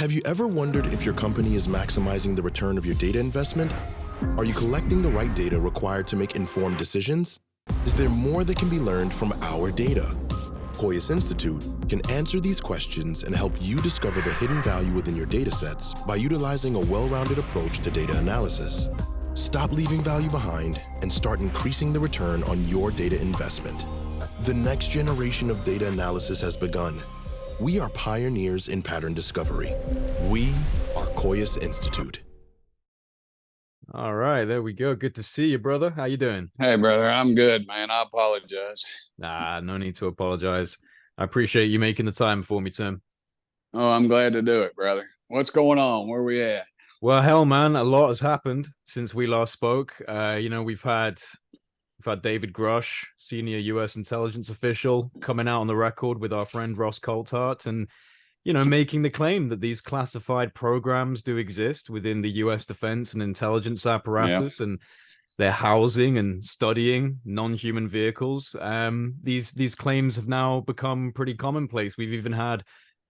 Have you ever wondered if your company is maximizing the return of your data investment? Are you collecting the right data required to make informed decisions? Is there more that can be learned from our data? Koyas Institute can answer these questions and help you discover the hidden value within your data sets by utilizing a well-rounded approach to data analysis. Stop leaving value behind and start increasing the return on your data investment. The next generation of data analysis has begun. We are pioneers in pattern discovery. We are Koyas Institute. All right, there we go. Good to see you, brother. How you doing? Hey, brother, I'm good, man. I apologize. Nah, no need to apologize. I appreciate you making the time for me, Tim. Oh, I'm glad to do it, brother. What's going on? Where we at? Well, hell, man, a lot has happened since we last spoke. We've had David Grush, senior U.S. intelligence official, coming out on the record with our friend Ross Coulthart, and making the claim that these classified programs do exist within the U.S. defense and intelligence apparatus, and they're housing and studying non-human vehicles. These claims have now become pretty commonplace. We've even had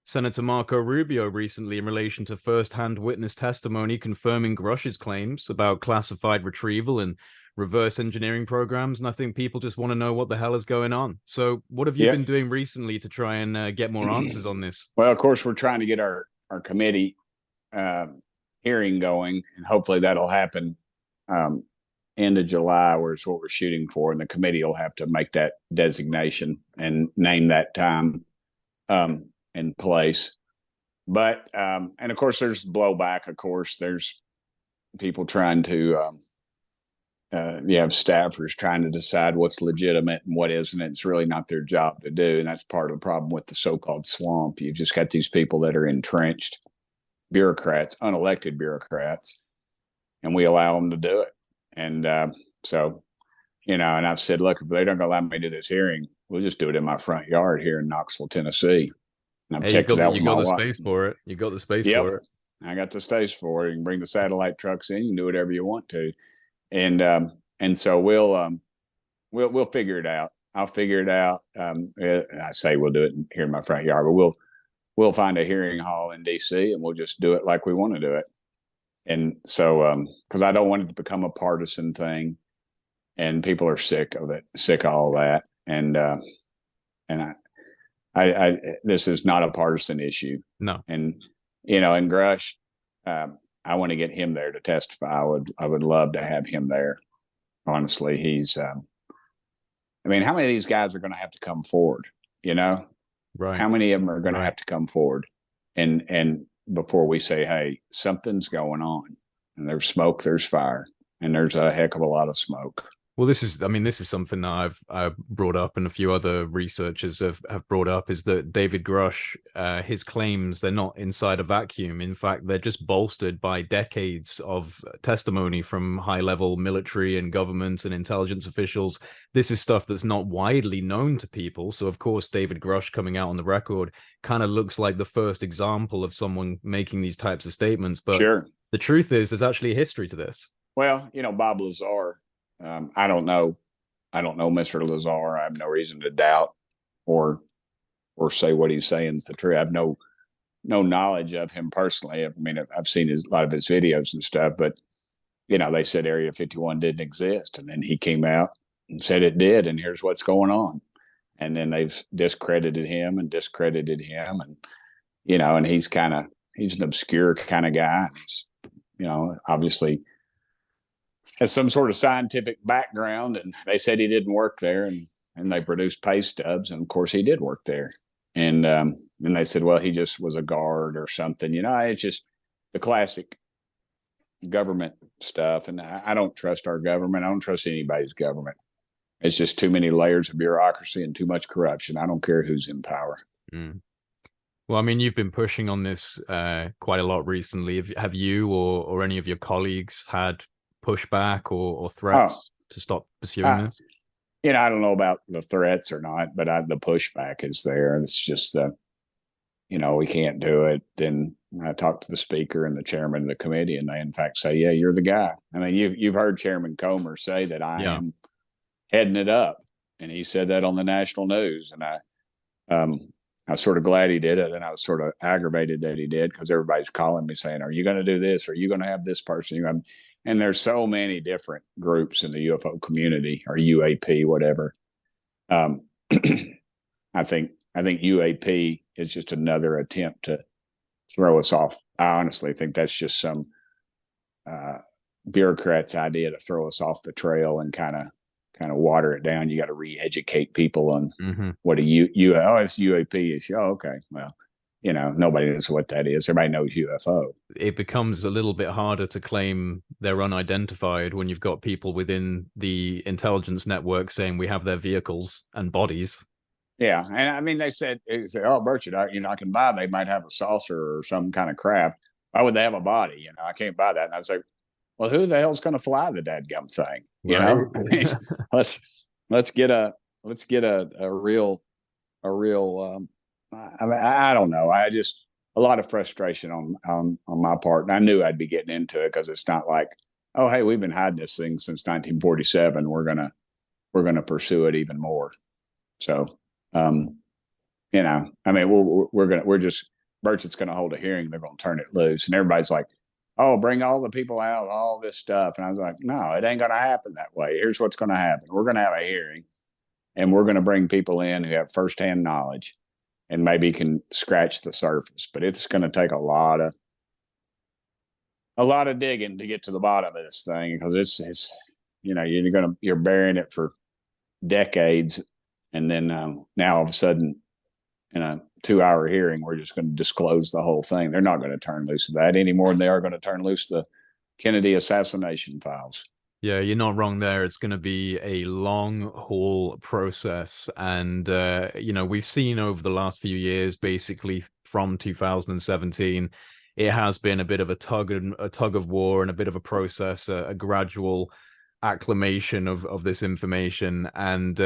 Senator Marco Rubio recently in relation to first-hand witness testimony confirming Grush's claims about classified retrieval and reverse engineering programs, and I think people just want to know what the hell is going on. So what have you been doing recently to try and get more answers on this? Well, of course, we're trying to get our committee hearing going, and hopefully that'll happen end of July, where it's what we're shooting for, and the committee will have to make that designation and name that time and place. But and of course there's blowback. Of course there's people trying to you have staffers trying to decide what's legitimate and what isn't. It's really not their job to do. And that's part of the problem with the so-called swamp. You've just got these people that are entrenched bureaucrats, unelected bureaucrats, and we allow them to do it. And so, and I've said, look, if they're not going to allow me to do this hearing, we'll just do it in my front yard here in Knoxville, Tennessee. And I've checked it out with my wife. You got the space for it. You got the space for it. I got the space for it. You can bring the satellite trucks in. You can do whatever you want to. And so we'll figure it out. I'll figure it out. I say we'll do it here in my front yard, but we'll find a hearing hall in DC and we'll just do it like we want to do it. And so, because I don't want it to become a partisan thing, and people are sick of it, sick of all that. And I this is not a partisan issue. No. And and Grush, I want to get him there to testify. I would love to have him there. Honestly, he's how many of these guys are going to have to come forward? Right. How many of them are going to have to come forward and before we say, hey, something's going on, and there's smoke, there's fire, and there's a heck of a lot of smoke. Well, this is something that I've brought up, and a few other researchers have brought up, is that David Grush, his claims, they're not inside a vacuum. In fact, they're just bolstered by decades of testimony from high-level military and government and intelligence officials. This is stuff that's not widely known to people. So, of course, David Grush coming out on the record kind of looks like the first example of someone making these types of statements. But the truth is, there's actually a history to this. Well, Bob Lazar, I don't know Mr. Lazar. I have no reason to doubt or say what he's saying is the truth. I have no knowledge of him personally. I mean, I've seen a lot of his videos and stuff, but they said Area 51 didn't exist, and then he came out and said it did, and here's what's going on. And then they've discredited him, and and he's an obscure kind of guy. He's, obviously has some sort of scientific background, and they said he didn't work there, and they produced pay stubs, and of course he did work there. And they said, well, he just was a guard or something. It's just the classic government stuff. And I don't trust our government. I don't trust anybody's government. It's just too many layers of bureaucracy and too much corruption. I don't care who's in power. Mm. Well, I mean, you've been pushing on this quite a lot recently. Have you or any of your colleagues had pushback or threats to stop pursuing this? I don't know about the threats or not, but the pushback is there. It's just we can't do it. Then I talked to the speaker and the chairman of the committee, and they in fact say, yeah, you're the guy. I mean, you've heard Chairman Comer say that I am heading it up, and he said that on the national news. And I was sort of glad he did it. Then I was sort of aggravated that he did, because everybody's calling me saying, "Are you going to do this? Are you going to have this person?" And there's so many different groups in the UFO community, or UAP, whatever. I think UAP is just another attempt to throw us off. I honestly think that's just some bureaucrat's idea to throw us off the trail and kind of water it down. You got to re-educate people on what it's UAP is. Oh, okay. Well, nobody knows what that is. Everybody knows UFO. It becomes a little bit harder to claim they're unidentified when you've got people within the intelligence network saying we have their vehicles and bodies. Yeah. And I mean, they said, "Oh, Burchett, I can buy, they might have a saucer or some kind of craft. Why would they have a body? I can't buy that." And I say, well, who the hell's going to fly the dadgum thing? Right. let's get a real, I mean, I don't know. I just, a lot of frustration on my part. And I knew I'd be getting into it, because it's not like, oh, hey, we've been hiding this thing since 1947. We're going to pursue it even more. So, I mean, Burchett's going to hold a hearing. They're going to turn it loose, and everybody's like, "Oh, bring all the people out, all this stuff." And I was like, "No, it ain't going to happen that way. Here's what's going to happen. We're going to have a hearing, and we're going to bring people in who have firsthand knowledge and maybe can scratch the surface. But it's going to take a lot of digging to get to the bottom of this thing, because it's you're burying it for decades. And then now all of a sudden, in a 2-hour hearing, we're just going to disclose the whole thing. They're not going to turn loose of that any more than they are going to turn loose the Kennedy assassination files. Yeah, you're not wrong there. It's going to be a long haul process. And, we've seen over the last few years, basically from 2017, it has been a bit of a tug of war and a bit of a process, a gradual acclimation of this information. And,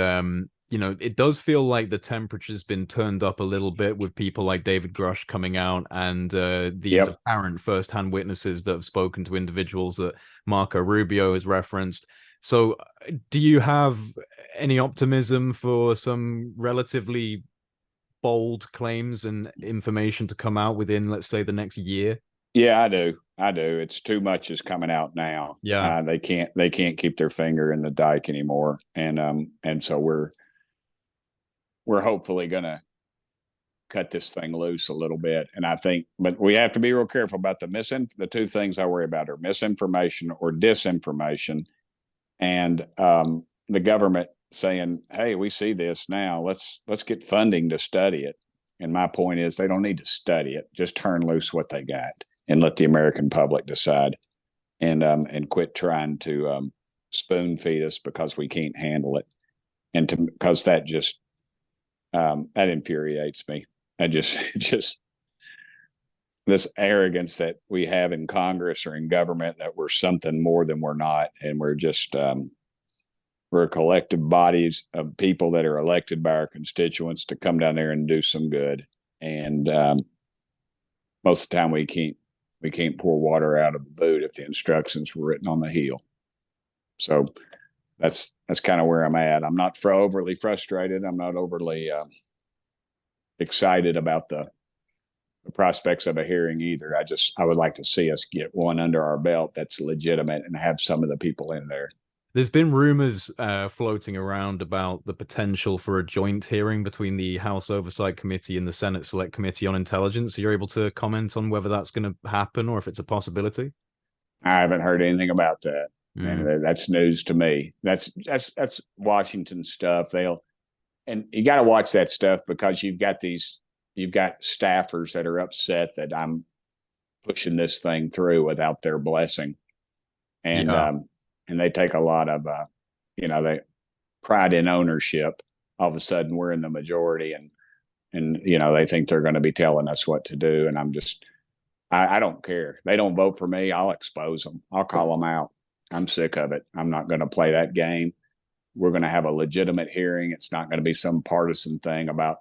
it does feel like the temperature's been turned up a little bit with people like David Grush coming out and these apparent first-hand witnesses that have spoken to individuals that Marco Rubio has referenced. So do you have any optimism for some relatively bold claims and information to come out within, let's say, the next year? Yeah, I do. It's too much is coming out now. Yeah. They can't keep their finger in the dike anymore. And so we're hopefully going to cut this thing loose a little bit. And I think, but we have to be real careful about the two things I worry about are misinformation or disinformation. And the government saying, "Hey, we see this now. Let's get funding to study it." And my point is, they don't need to study it. Just turn loose what they got and let the American public decide, and quit trying to spoon feed us because we can't handle it. And because that just, that infuriates me. Just this arrogance that we have in Congress or in government, that we're something more than we're not. And we're just, we're a collective bodies of people that are elected by our constituents to come down there and do some good. And most of the time we can't pour water out of the boot if the instructions were written on the heel. So that's kind of where I'm at. I'm not overly frustrated. I'm not overly excited about the prospects of a hearing either. I would like to see us get one under our belt that's legitimate and have some of the people in there. There's been rumors floating around about the potential for a joint hearing between the House Oversight Committee and the Senate Select Committee on Intelligence. Are you able to comment on whether that's going to happen or if it's a possibility? I haven't heard anything about that. And that's news to me. That's Washington stuff. And you got to watch that stuff, because you've got staffers that are upset that I'm pushing this thing through without their blessing. And, and they take a lot of, they pride in ownership. All of a sudden we're in the majority, and they think they're going to be telling us what to do. And I don't care. They don't vote for me. I'll expose them. I'll call them out. I'm sick of it. I'm not going to play that game. We're going to have a legitimate hearing. It's not going to be some partisan thing about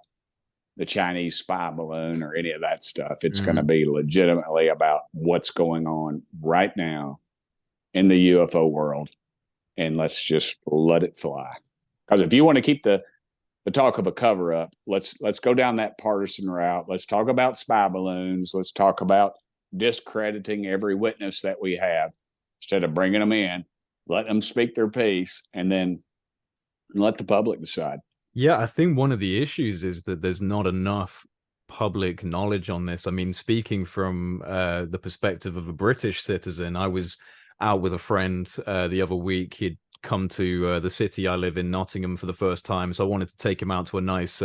the Chinese spy balloon or any of that stuff. It's going to be legitimately about what's going on right now in the UFO world. And let's just let it fly. Because if you want to keep the the talk of a cover up. Let's go down that partisan route. Let's talk about spy balloons. Let's talk about discrediting every witness that we have instead of bringing them in, let them speak their piece, and then let the public decide. Yeah, I think one of the issues is that there's not enough public knowledge on this. I mean, speaking from the perspective of a British citizen, I was out with a friend the other week. He'd come to the city I live in, Nottingham, for the first time, so I wanted to take him out to a nice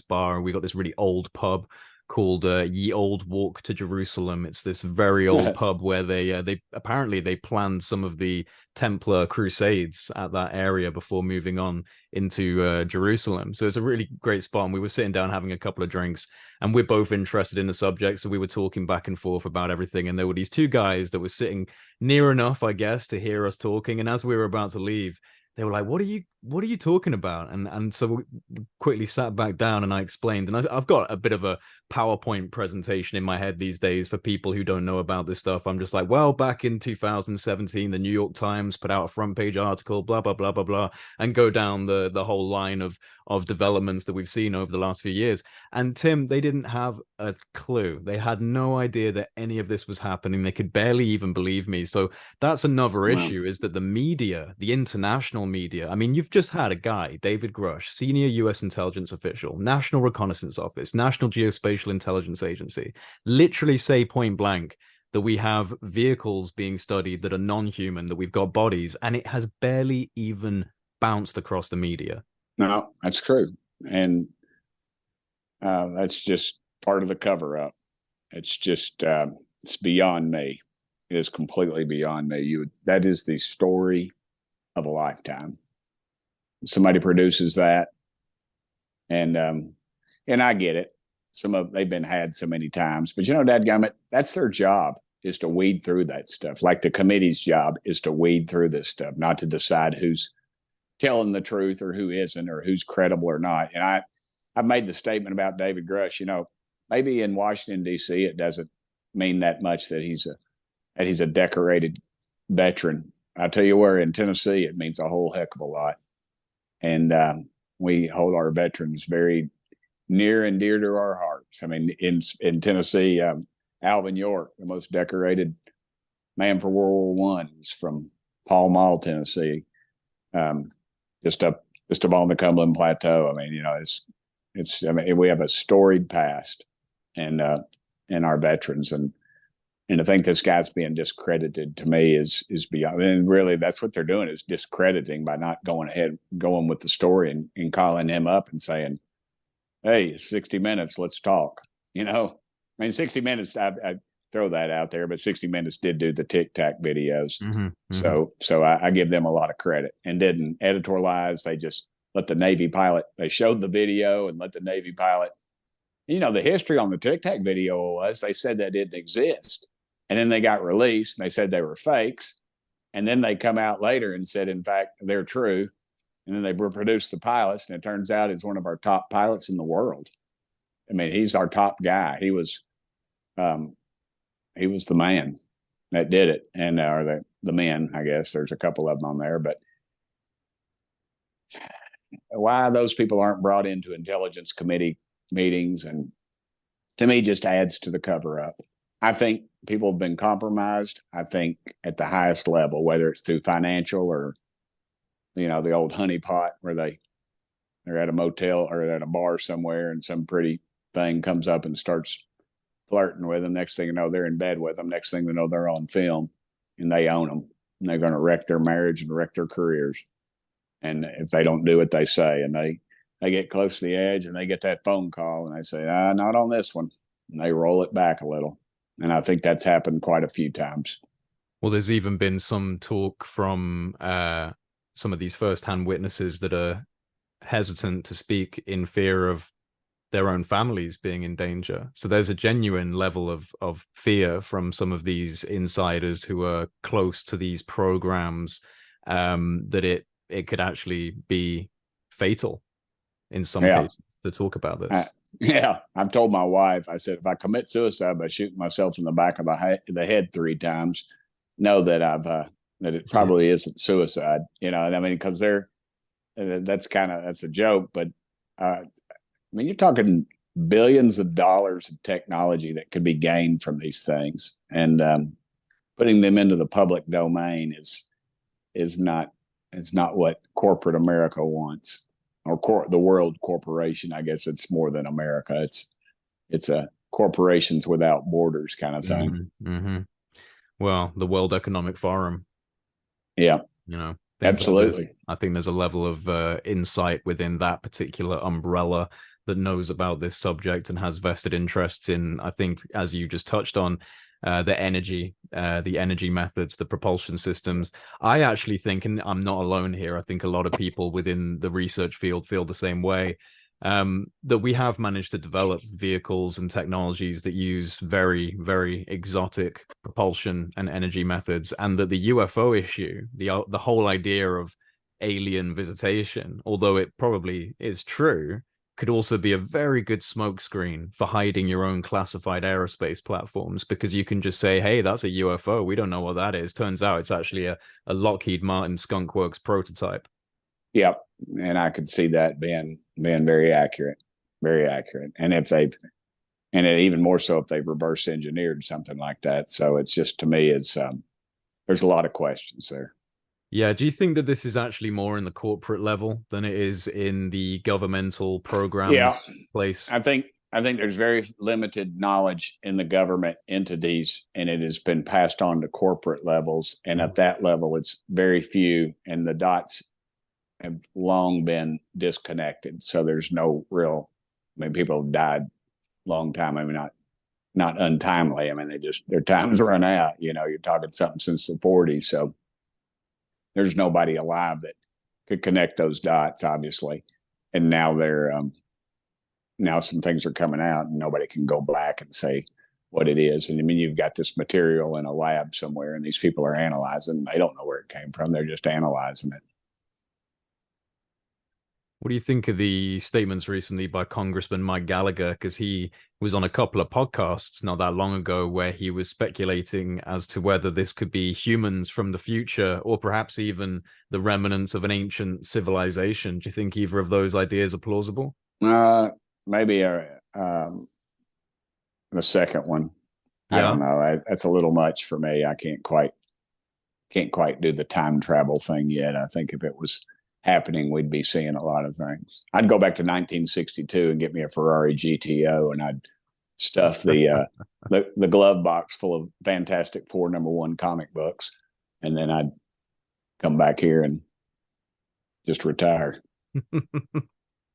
bar, and we got this really old pub called Ye Old Walk to Jerusalem. It's this very old pub where they apparently they planned some of the Templar Crusades at that area before moving on into Jerusalem. So it's a really great spot. And we were sitting down having a couple of drinks, and we're both interested in the subject, so we were talking back and forth about everything. And there were these two guys that were sitting near enough, I guess, to hear us talking. And as we were about to leave, they were like, what are you talking about? And so we quickly sat back down, and I explained. And I've got a bit of a PowerPoint presentation in my head these days for people who don't know about this stuff. I'm just like, well, back in 2017, the New York Times put out a front page article, blah, blah, blah, blah, blah, and go down the whole line of developments that we've seen over the last few years. And Tim, they didn't have a clue. They had no idea that any of this was happening. They could barely even believe me. So that's another issue, is that the media, the international media, I mean, you've just had a guy, David Grush, senior U.S. intelligence official, National Reconnaissance Office, National Geospatial Intelligence Agency, literally say point blank that we have vehicles being studied that are non-human, that we've got bodies, and it has barely even bounced across the media. No, that's true. And that's just part of the cover up. It's just, it's beyond me. It is completely beyond me. That is the story of a lifetime. Somebody produces that, and I get it. They've been had so many times, but dadgummit, that's their job, is to weed through that stuff. Like the committee's job is to weed through this stuff, not to decide who's telling the truth or who isn't, or who's credible or not. And I've made the statement about David Grush. Maybe in Washington D.C. it doesn't mean that much that he's a decorated veteran. I tell you where, in Tennessee, it means a whole heck of a lot. And we hold our veterans very near and dear to our hearts. I mean, in Tennessee, Alvin York, the most decorated man for World War I, is from Pall Mall, Tennessee, just up on the Cumberland Plateau. I mean, I mean, we have a storied past, and our veterans, and to think this guy's being discredited, to me, is beyond. And really, that's what they're doing, is discrediting by not going with the story and calling him up and saying, hey, 60 Minutes, let's talk. I mean, 60 Minutes, I throw that out there, but 60 Minutes did do the Tic Tac videos. Mm-hmm, mm-hmm. So I give them a lot of credit, and didn't editorialize. They just let the Navy pilot, they showed the video and let the Navy pilot. The history on the Tic Tac video was they said that didn't exist. And then they got released, and they said they were fakes. And then they come out later and said, in fact, they're true. And then they produced the pilots, and it turns out he's one of our top pilots in the world. I mean, he's our top guy. He was the man that did it, and or the men, I guess. There's a couple of them on there, but why those people aren't brought into intelligence committee meetings, and to me, just adds to the cover up. I think people have been compromised. I think at the highest level, whether it's through financial or, the old honeypot, where they're at a motel or at a bar somewhere, and some pretty thing comes up and starts flirting with them. Next thing you know, they're in bed with them. Next thing you know, they're on film, and they own them, and they're going to wreck their marriage and wreck their careers. And if they don't do what they say, and they get close to the edge, and they get that phone call, and they say, not on this one, and they roll it back a little. And I think that's happened quite a few times. Well, there's even been some talk from some of these first-hand witnesses that are hesitant to speak in fear of their own families being in danger. So there's a genuine level of fear from some of these insiders who are close to these programs, that it could actually be fatal in some cases to talk about this. Yeah, I've told my wife, I said, if I commit suicide by shooting myself in the back of the head 3 times, know that that it probably isn't suicide, and I mean, because that's a joke, but I mean, you're talking billions of dollars of technology that could be gained from these things, and putting them into the public domain is not what corporate America wants, or the world corporation. I guess it's more than America. It's a corporations without borders kind of thing. Mm-hmm. Well, the World Economic Forum, Yeah, you know, things like this. absolutely. I think there's a level of insight within that particular umbrella that knows about this subject and has vested interests in, I think, as you just touched on, the energy methods, the propulsion systems. I actually think, and I'm not alone here, I think a lot of people within the research field feel the same way, that we have managed to develop vehicles and technologies that use very, very exotic propulsion and energy methods, and that the UFO issue, the whole idea of alien visitation, although it probably is true, could also be a very good smokescreen for hiding your own classified aerospace platforms, because you can just say, hey, that's a UFO. We don't know what that is. Turns out it's actually a Lockheed Martin Skunk Works prototype. Yep, and I could see that being very accurate, very accurate. And even more so if they've reverse engineered something like that. So it's just, to me, it's there's a lot of questions there. Yeah, do you think that this is actually more in the corporate level than it is in the governmental Yeah, programs place? I think there's very limited knowledge in the government entities, and it has been passed on to corporate levels. And at that level, it's very few, and the dots have long been disconnected. So there's no real. I mean, people have died a long time. I mean, not untimely. I mean, their time's run out. You know, you're talking something since the 40s. So there's nobody alive that could connect those dots, obviously. And now now some things are coming out, and nobody can go back and say what it is. And I mean, you've got this material in a lab somewhere, and these people are analyzing. They don't know where it came from. They're just analyzing it. What do you think of the statements recently by Congressman Mike Gallagher? Because he was on a couple of podcasts not that long ago where he was speculating as to whether this could be humans from the future, or perhaps even the remnants of an ancient civilization. Do you think either of those ideas are plausible? Maybe the second one. I Yeah. don't know. That's a little much for me. I can't quite do the time travel thing yet. I think if it was happening, we'd be seeing a lot of things. I'd go back to 1962 and get me a Ferrari GTO, and I'd stuff the glove box full of Fantastic Four #1 comic books, and then I'd come back here and just retire.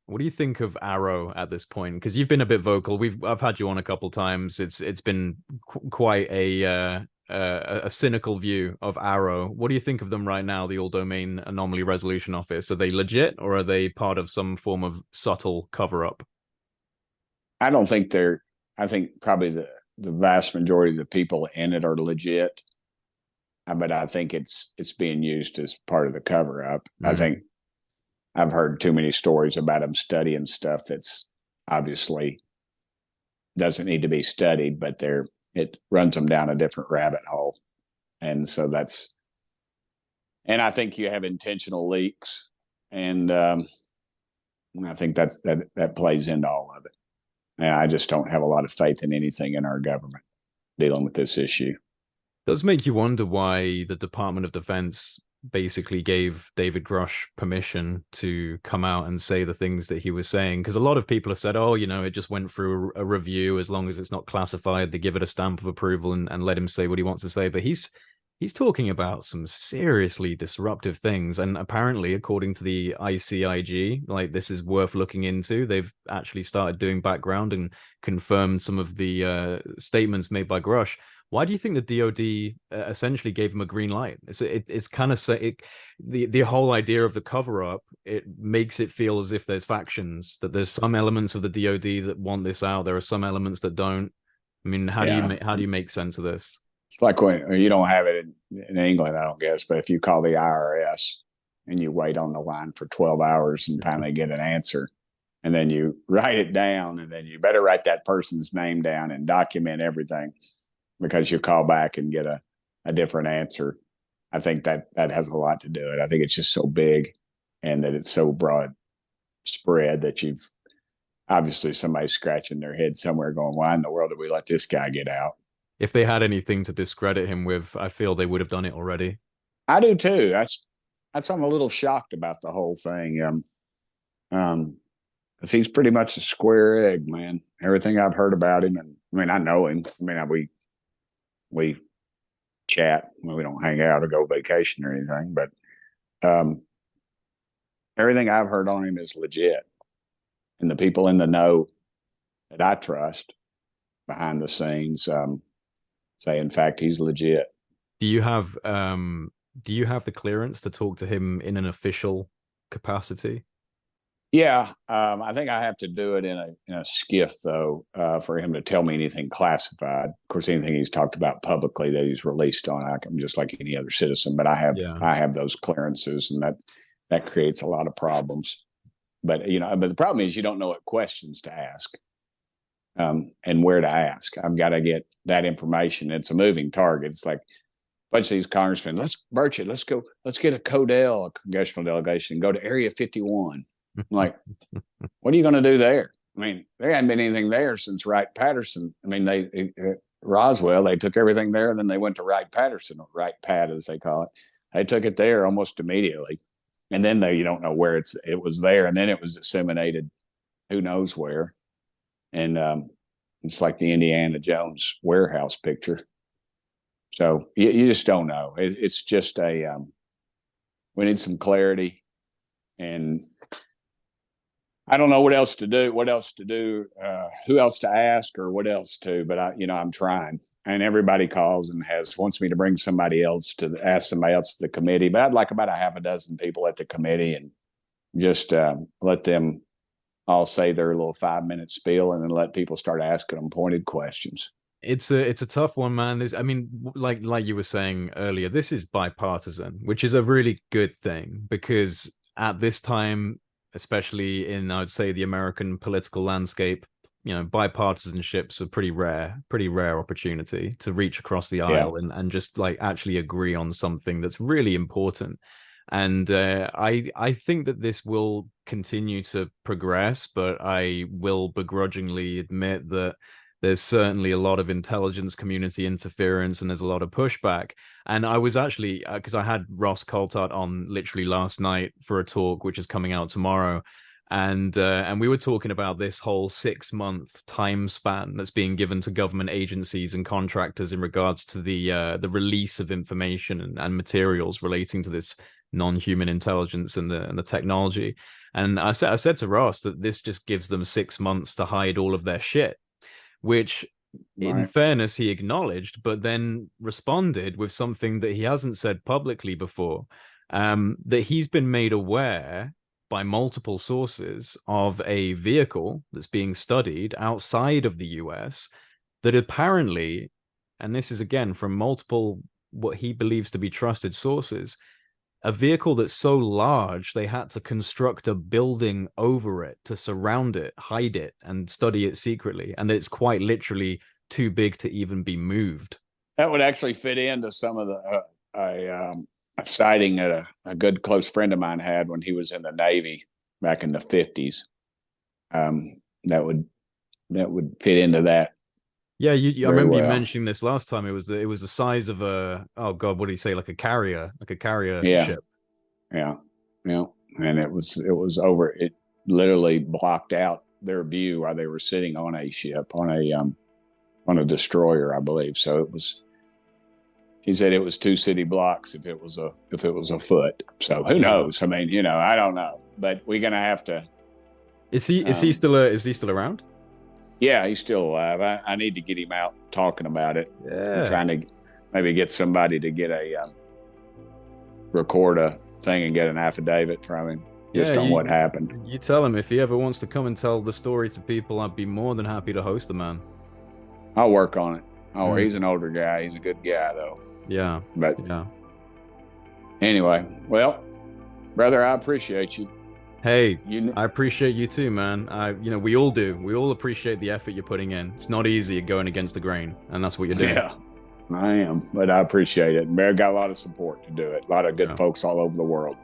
What do you think of Arrow at this point? Because you've been a bit vocal. I've had you on a couple times. It's been quite a cynical view of Arrow. What do you think of them right now, the All Domain Anomaly Resolution Office? Are they legit, or are they part of some form of subtle cover-up? I don't think they're. I think probably the vast majority of the people in it are legit, but I think it's being used as part of the cover-up. I think I've heard too many stories about them studying stuff that's obviously doesn't need to be studied, but it runs them down a different rabbit hole. And so and I think you have intentional leaks, and I think that plays into all of it. And I just don't have a lot of faith in anything in our government dealing with this issue. Does make you wonder why the Department of Defense basically gave David Grush permission to come out and say the things that he was saying, because a lot of people have said, oh, it just went through a review. As long as it's not classified, they give it a stamp of approval and let him say what he wants to say. But he's talking about some seriously disruptive things, and apparently, according to the ICIG, like, this is worth looking into. They've actually started doing background and confirmed some of the statements made by Grush. Why do you think the DoD essentially gave him a green light? It's kind of the whole idea of the cover up. It makes it feel as if there's factions, that there's some elements of the DoD that want this out. There are some elements that don't. I mean, how do you make sense of this? It's like when you don't have it in England, I don't guess, but if you call the IRS and you wait on the line for 12 hours and finally get an answer, and then you write it down, and then you better write that person's name down and document everything, because you call back and get a different answer. I think that has a lot to do with it. I think it's just so big, and that it's so broad spread that you've obviously somebody's scratching their head somewhere going, why in the world did we let this guy get out? If they had anything to discredit him with, I feel they would have done it already. I do too. That's I'm a little shocked about the whole thing. He's pretty much a square egg, man. Everything I've heard about him, and I mean, I know him. I mean, we chat. We don't hang out or go vacation or anything, but everything I've heard on him is legit. And the people in the know that I trust behind the scenes say, in fact, he's legit. Do you have the clearance to talk to him in an official capacity? Yeah, I think I have to do it in a skiff though, for him to tell me anything classified. Of course, anything he's talked about publicly that he's released on, I'm just like any other citizen. But I have those clearances, and that creates a lot of problems. But but the problem is you don't know what questions to ask, and where to ask. I've got to get that information. It's a moving target. It's like a bunch of these congressmen. Burchett, let's go. Let's get a Codell, a congressional delegation, and go to Area 51. I'm like, what are you going to do there? I mean, there hadn't been anything there since Wright-Patterson. I mean, Roswell, they took everything there, and then they went to Wright-Patterson, or Wright-Pat as they call it. They took it there almost immediately, and then you don't know where it was there, and then it was disseminated, who knows where, and it's like the Indiana Jones warehouse picture. So you just don't know. It's just we need some clarity, and I don't know what else to do, who else to ask, or what else to, but I'm trying, and everybody calls and wants me to bring somebody else to ask somebody else to the committee, but I'd like about a half a dozen people at the committee, and just let them all say their little 5-minute spiel, and then let people start asking them pointed questions. It's a tough one, man. I mean, like you were saying earlier, this is bipartisan, which is a really good thing, because at this time, especially in, I would say, the American political landscape, bipartisanship's a pretty rare opportunity to reach across the aisle and just like actually agree on something that's really important. And I think that this will continue to progress, but I will begrudgingly admit that there's certainly a lot of intelligence community interference, and there's a lot of pushback. And I was actually, because I had Ross Coulthart on literally last night for a talk, which is coming out tomorrow. And we were talking about this whole 6-month time span that's being given to government agencies and contractors in regards to the release of information and materials relating to this non-human intelligence and the technology. And I said to Ross that this just gives them 6 months to hide all of their shit, which in fairness he acknowledged, but then responded with something that he hasn't said publicly before, that he's been made aware by multiple sources of a vehicle that's being studied outside of the US that apparently, and this is again from multiple what he believes to be trusted sources, a vehicle that's so large they had to construct a building over it to surround it, hide it, and study it secretly, and it's quite literally too big to even be moved. That would actually fit into some of the a sighting that a good close friend of mine had when he was in the Navy back in the 50s. That would fit into that. Yeah, I remember you mentioning this last time. It was the size of a, oh God, what did he say? Like a carrier ship. Yeah. And it was over. It literally blocked out their view while they were sitting on a ship, on a destroyer, I believe. So it was. He said it was 2 city blocks if it was a foot. So who knows? I mean, I don't know. But we're gonna have to. Is he still around? Yeah, he's still alive. I need to get him out talking about it. Yeah. I'm trying to maybe get somebody to get record a thing and get an affidavit from him on what happened. You tell him if he ever wants to come and tell the story to people, I'd be more than happy to host the man. I'll work on it. He's an older guy. He's a good guy though. Yeah. But anyway, well, brother, I appreciate you. Hey, I appreciate you too, man. We all do. We all appreciate the effort you're putting in. It's not easy going against the grain, and that's what you're doing. Yeah, I am, but I appreciate it. Bear got a lot of support to do it. A lot of good folks all over the world.